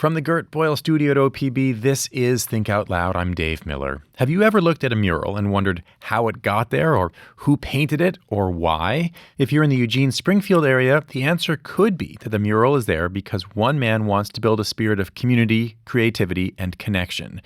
From the Gert Boyle studio at OPB, this is Think Out Loud. I'm Dave Miller. Have you ever looked at a mural and wondered how it got there, or who painted it, or why? If you're in the Eugene-Springfield area, the answer could be that the mural is there because one man wants to build a spirit of community, creativity, and connection.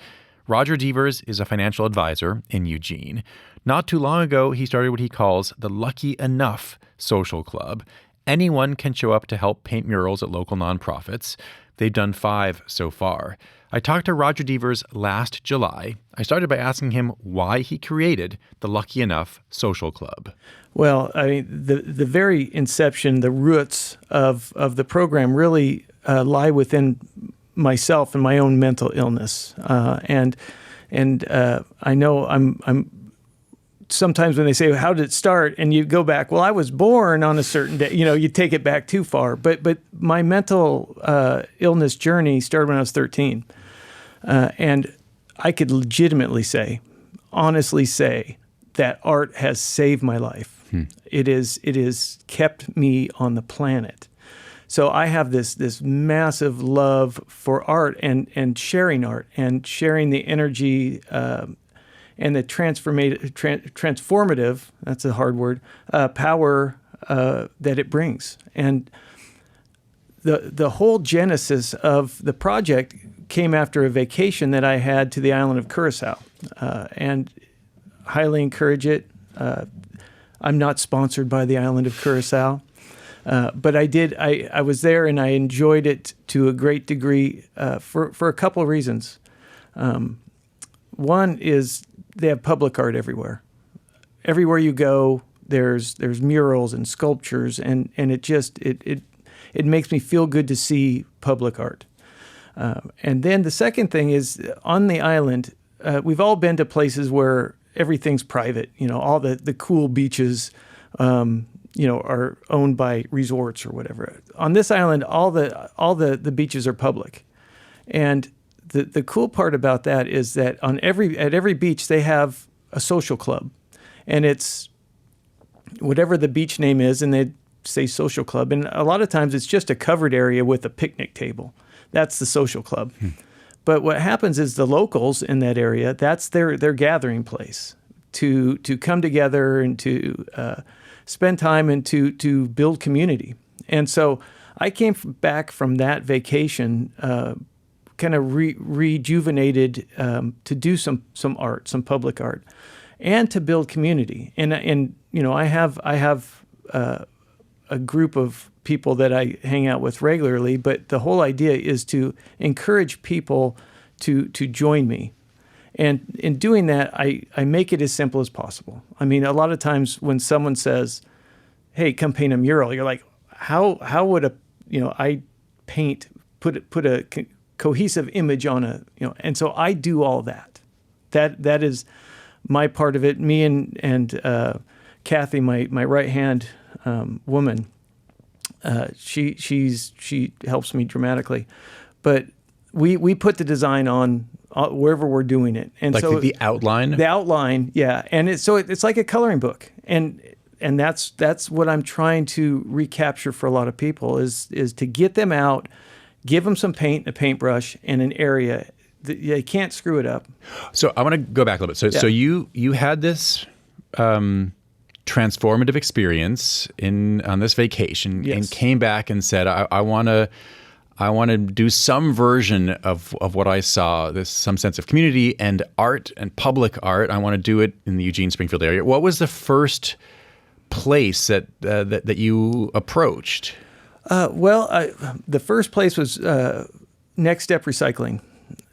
Rodger Deevers is a financial advisor in Eugene. Not too long ago, he started what he calls the Lucky Enough Social Club. Anyone can show up to help paint murals at local nonprofits. They've done 5 so far. I talked to Rodger Deevers last July. I started by asking him why he created the Lucky Enough Social Club. Well, I mean, the very inception, the roots of the program really lie within myself and my own mental illness. And I know I'm sometimes when they say, how did it start? And you go back, well, I was born on a certain day, you take it back too far. But my mental illness journey started when I was 13. And I could legitimately say, honestly say, that art has saved my life. It is kept me on the planet. So I have this massive love for art and sharing art and sharing the energy and the transformative, that's a hard word, power that it brings. And the whole genesis of the project came after a vacation that I had to the island of Curaçao, and highly encourage it. I'm not sponsored by the island of Curaçao, but I was there and I enjoyed it to a great degree for a couple of reasons. One is they have public art everywhere. Everywhere you go, there's murals and sculptures, and it makes me feel good to see public art. And then the second thing is on the island, we've all been to places where everything's private. All the cool beaches, are owned by resorts or whatever. On this island, all the beaches are public, and the cool part about that is that at every beach they have a social club, and it's whatever the beach name is, and they say social club. And a lot of times it's just a covered area with a picnic table. That's the social club. But what happens is the locals in that area, that's their gathering place to come together and to spend time and to build community. And so I came back from that vacation kind of rejuvenated to do some art, some public art, and to build community. And I have a group of people that I hang out with regularly, but the whole idea is to encourage people to join me. And in doing that, I make it as simple as possible. I mean, a lot of times when someone says, "Hey, come paint a mural," you're like, "How would I paint, put a cohesive image on a," and so I do all that. That is my part of it. Me and Kathy, my right hand woman, she helps me dramatically, but we put the design on wherever we're doing it, and like so the outline. The outline, yeah, and it's like a coloring book, and that's what I'm trying to recapture for a lot of people is to get them out, give them some paint, a paintbrush, and an area. They can't screw it up. So I want to go back a little bit. So you had this transformative experience on this vacation, yes, and came back and said, I want to do some version of what I saw, some sense of community and art and public art. I want to do it in the Eugene-Springfield area. What was the first place that you approached? The first place was NextStep Recycling,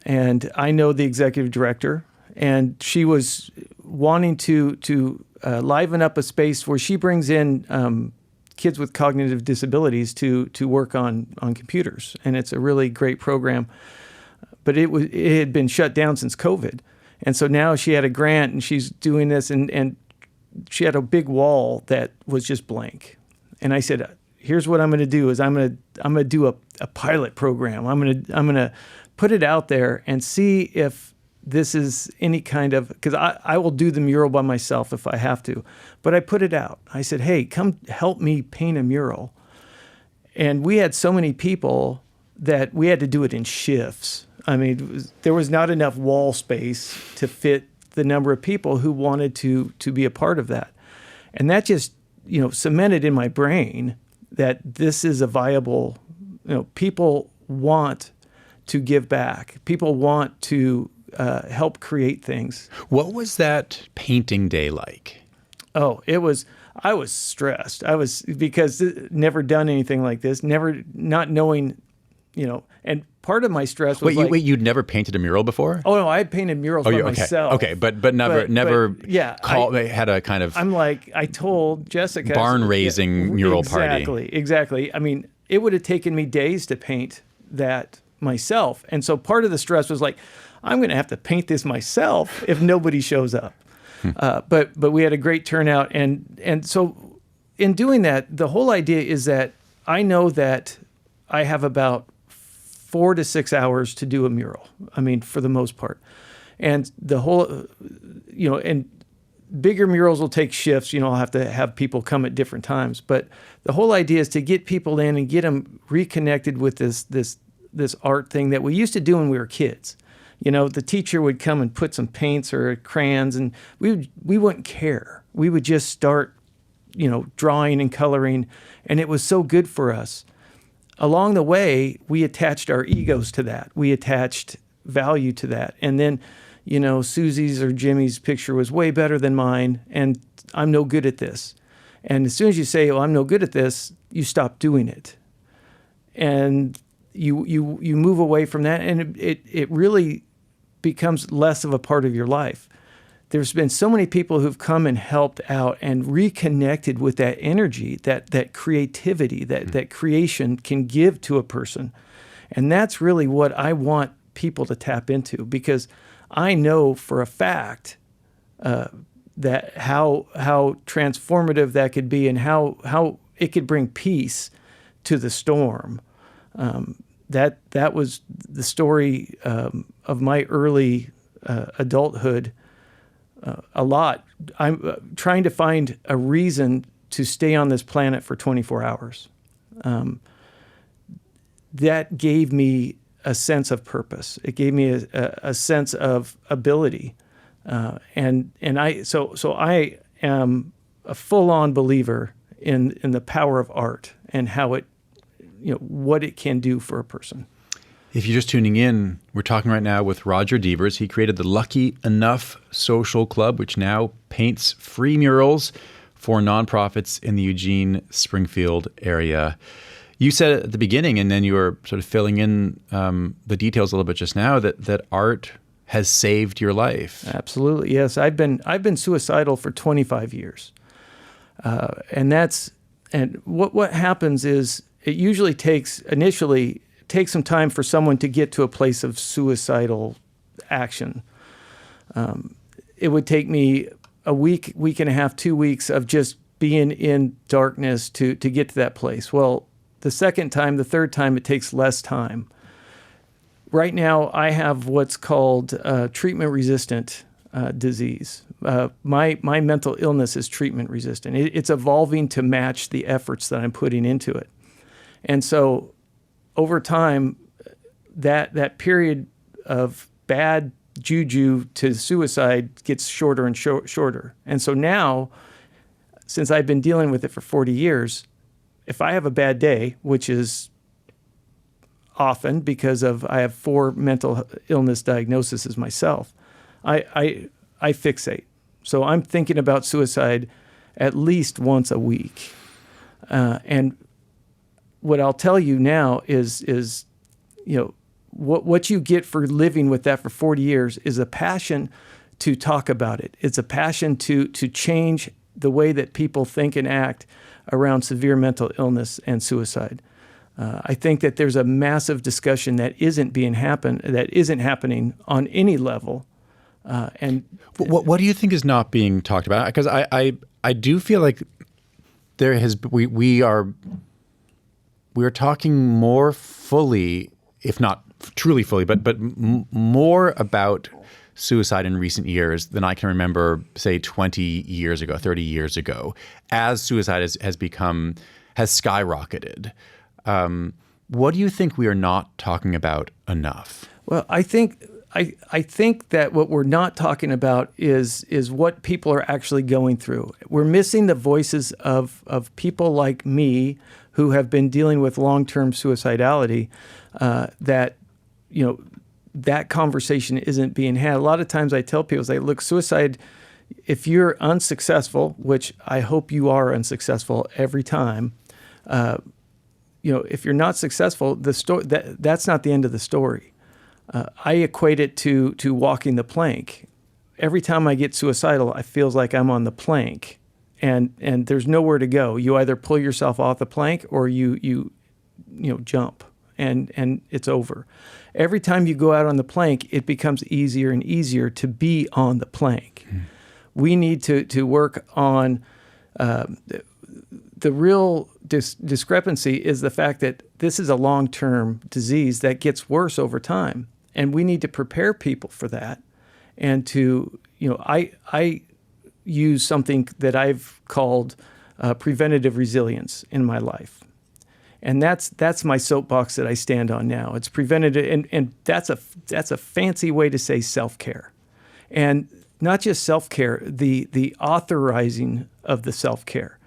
and I know the executive director, and she was wanting to liven up a space where she brings in kids with cognitive disabilities to work on computers, and it's a really great program. But it had been shut down since COVID, and so now she had a grant, and she's doing this, and she had a big wall that was just blank. And I said, here's what I'm going to do is I'm going to do a pilot program. I'm going to put it out there and see if this is any kind of, because I will do the mural by myself if I have to. But I put it out. I said, hey, come help me paint a mural. And we had so many people that we had to do it in shifts. I mean, there was not enough wall space to fit the number of people who wanted to be a part of that. And that just, cemented in my brain that this is a viable, people want to give back. People want to help create things. What was that painting day like? Oh, I was stressed. Because never done anything like this, not knowing, and part of my stress was wait, you'd never painted a mural before? Oh no, I had painted murals by myself. Okay, but never had a kind of I told Jessica barn raising mural party. Exactly. I mean, it would have taken me days to paint that myself. And so part of the stress was like, I'm going to have to paint this myself if nobody shows up. But we had a great turnout. And so in doing that, the whole idea is that I know that I have about 4 to 6 hours to do a mural. I mean, for the most part. And the whole, and bigger murals will take shifts. I'll have to have people come at different times. But the whole idea is to get people in and get them reconnected with this art thing that we used to do when we were kids. The teacher would come and put some paints or crayons, and we wouldn't care. We would just start, drawing and coloring, and it was so good for us. Along the way, we attached our egos to that. We attached value to that. And then, Susie's or Jimmy's picture was way better than mine, and I'm no good at this. And as soon as you say, I'm no good at this, you stop doing it. And you move away from that, and it really becomes less of a part of your life. There's been so many people who've come and helped out and reconnected with that energy, that creativity, that creation can give to a person. And that's really what I want people to tap into, because I know for a fact that how transformative that could be, and how it could bring peace to the storm. That was the story of my early adulthood. A lot. I'm trying to find a reason to stay on this planet for 24 hours. That gave me a sense of purpose. It gave me a sense of ability, and I am a full-on believer in the power of art and how it, what it can do for a person. If you're just tuning in, we're talking right now with Rodger Deevers. He created the Lucky Enough Social Club, which now paints free murals for nonprofits in the Eugene-Springfield area. You said at the beginning, and then you were sort of filling in the details a little bit just now, that art has saved your life. Absolutely, yes. I've been suicidal for 25 years, and what happens is it usually takes some time for someone to get to a place of suicidal action. It would take me a week and a half, 2 weeks of just being in darkness to get to that place. Well, the second time, the third time, it takes less time. Right now, I have what's called treatment-resistant disease. My mental illness is treatment-resistant. It's evolving to match the efforts that I'm putting into it. And so over time, that period of bad juju to suicide gets shorter and shorter. And so now, since I've been dealing with it for 40 years, if I have a bad day, which is often because I have 4 mental illness diagnoses myself, I fixate. So I'm thinking about suicide at least once a week. And what I'll tell you now is what you get for living with that for 40 years is a passion to talk about it. It's a passion to change the way that people think and act around severe mental illness and suicide. I think that there's a massive discussion that isn't happening on any level. And what do you think is not being talked about? Because I do feel like we are talking more fully, if not truly fully, but more about suicide in recent years than I can remember, say 20 years ago, 30 years ago, as suicide has skyrocketed. What do you think we are not talking about enough? Well, I think that what we're not talking about is what people are actually going through. We're missing the voices of people like me who have been dealing with long-term suicidality. That conversation isn't being had. A lot of times I tell people, look, suicide, if you're unsuccessful, which I hope you are unsuccessful every time, if you're not successful, that's not the end of the story. I equate it to walking the plank. Every time I get suicidal, I feel like I'm on the plank, and there's nowhere to go. You either pull yourself off the plank or you jump, and it's over. Every time you go out on the plank, it becomes easier and easier to be on the plank. We need to work on the real discrepancy is the fact that this is a long-term disease that gets worse over time. And we need to prepare people for that. And I use something that I've called preventative resilience in my life. And that's my soapbox that I stand on now. It's preventative, and that's a fancy way to say self-care. And not just self-care, the authorizing of the self-care.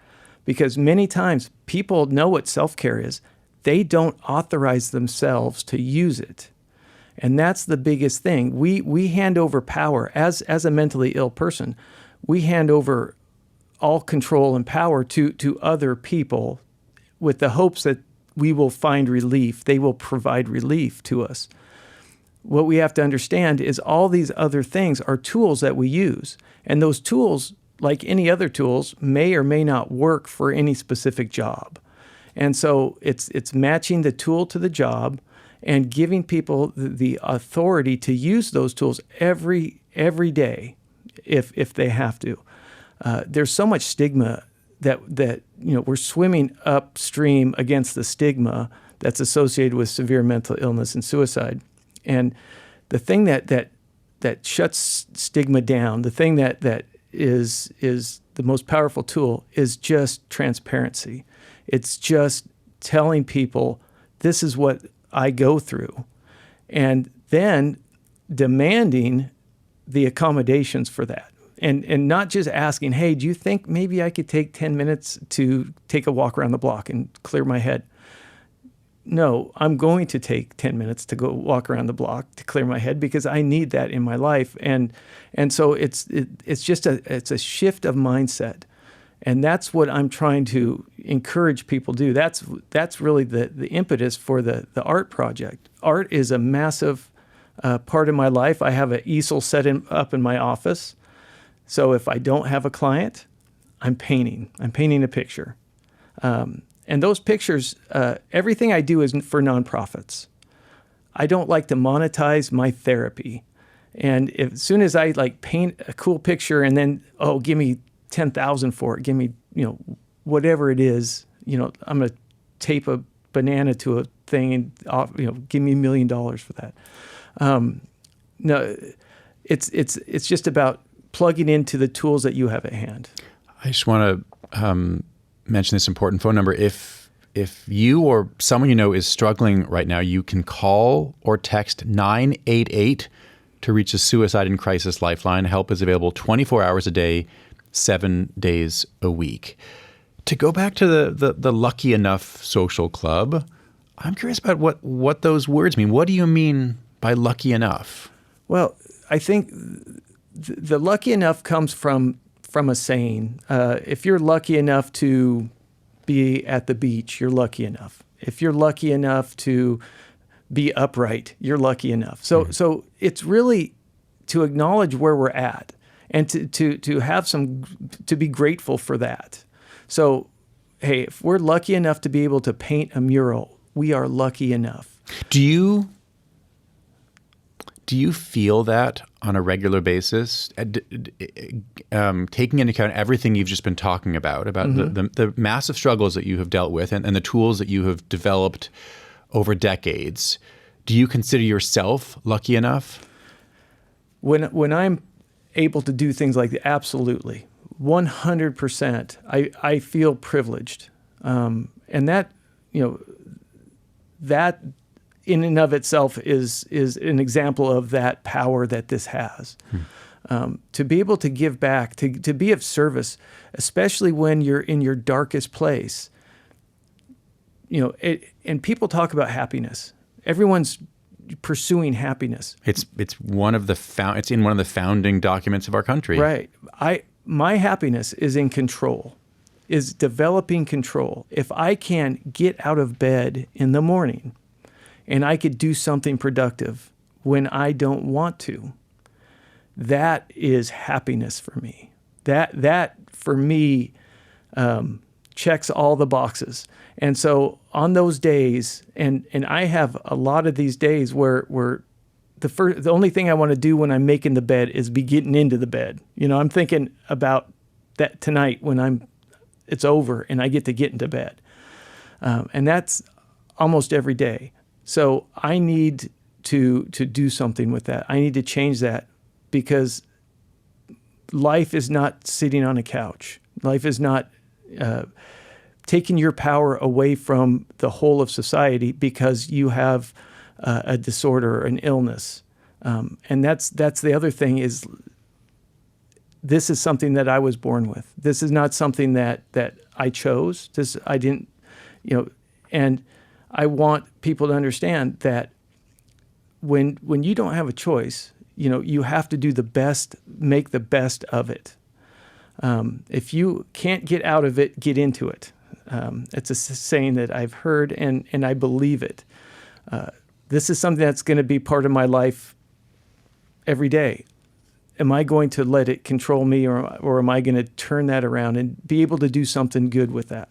Because many times people know what self-care is. They don't authorize themselves to use it. And that's the biggest thing. We hand over power. As a mentally ill person, we hand over all control and power to other people with the hopes that we will find relief. They will provide relief to us. What we have to understand is all these other things are tools that we use. And those tools, like any other tools, may or may not work for any specific job. And so it's matching the tool to the job and giving people the authority to use those tools every day if they have to. There's so much stigma that we're swimming upstream against the stigma that's associated with severe mental illness and suicide. And the thing that shuts stigma down, the thing that is the most powerful tool is just transparency. It's just telling people this is what I go through, and then demanding the accommodations for that. And not just asking, hey, do you think maybe I could take 10 minutes to take a walk around the block and clear my head? No, I'm going to take 10 minutes to go walk around the block to clear my head because I need that in my life. And so it's just a shift of mindset. And that's what I'm trying to encourage people to do. That's really the impetus for the art project. Art is a massive part of my life. I have an easel set up in my office. So if I don't have a client, I'm painting. I'm painting a picture. And those pictures, everything I do is for nonprofits. I don't like to monetize my therapy. And as soon as I paint a cool picture and then, give me $10,000 for it, give me, whatever it is, I'm going to tape a banana to a thing and, give me $1 million for that. No, it's just about plugging into the tools that you have at hand. I just want to mention this important phone number. If you or someone you know is struggling right now, you can call or text 988 to reach a suicide and crisis lifeline. Help is available 24 hours a day, 7 days a week. To go back to the Lucky Enough Social Club, I'm curious about what those words mean. What do you mean by lucky enough? Well, I think the lucky enough comes from a saying. If you're lucky enough to be at the beach, you're lucky enough. If you're lucky enough to be upright, you're lucky enough. So it's really to acknowledge where we're at and to have to be grateful for that. So, hey, if we're lucky enough to be able to paint a mural, we are lucky enough. Do you feel that on a regular basis, taking into account everything you've just been talking about the massive struggles that you have dealt with and the tools that you have developed over decades? Do you consider yourself lucky enough? When I'm able to do things like that, absolutely, 100%, I feel privileged. And that, that in and of itself is an example of that power that this has. To be able to give back, to be of service, especially when you're in your darkest place. And people talk about happiness. Everyone's pursuing happiness. It's one of the it's in one of the founding documents of our country. Right. My happiness is in control, is developing control. If I can get out of bed in the morning and I could do something productive when I don't want to, that is happiness for me. That for me checks all the boxes. And so on those days, and I have a lot of these days where the only thing I want to do when I'm making the bed is be getting into the bed. I'm thinking about that tonight when it's over and I get to get into bed. And that's almost every day. So I need to do something with that. I need to change that, because life is not sitting on a couch. Life is not taking your power away from the whole of society because you have a disorder or an illness. And that's the other thing is, this is something that I was born with. This is not something that I chose. I didn't, and I want people to understand that when you don't have a choice, you have to do the best, make the best of it. If you can't get out of it, get into it. It's a saying that I've heard, and I believe it. This is something that's going to be part of my life every day. Am I going to let it control me, or am I going to turn that around and be able to do something good with that?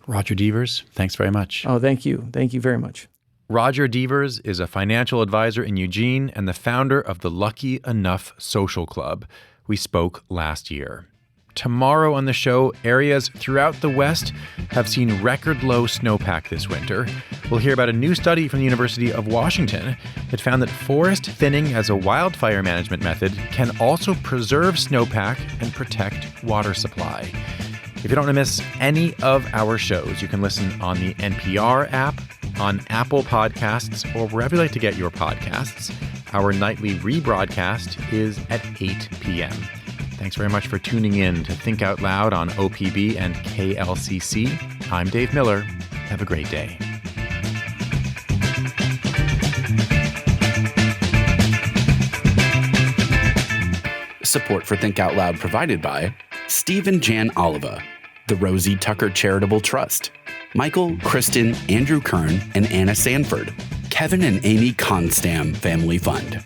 Rodger Deevers, thanks very much. Oh, thank you. Thank you very much. Rodger Deevers is a financial advisor in Eugene and the founder of the Lucky Enough Social Club. We spoke last year. Tomorrow on the show, areas throughout the West have seen record low snowpack this winter. We'll hear about a new study from the University of Washington that found that forest thinning as a wildfire management method can also preserve snowpack and protect water supply. If you don't want to miss any of our shows, you can listen on the NPR app, on Apple Podcasts, or wherever you like to get your podcasts. Our nightly rebroadcast is at 8 p.m. Thanks very much for tuning in to Think Out Loud on OPB and KLCC. I'm Dave Miller. Have a great day. Support for Think Out Loud provided by Steve and Jan Oliva, the Rosie Tucker Charitable Trust, Michael, Kristen, Andrew Kern, and Anna Sanford, Kevin and Amy Constam Family Fund.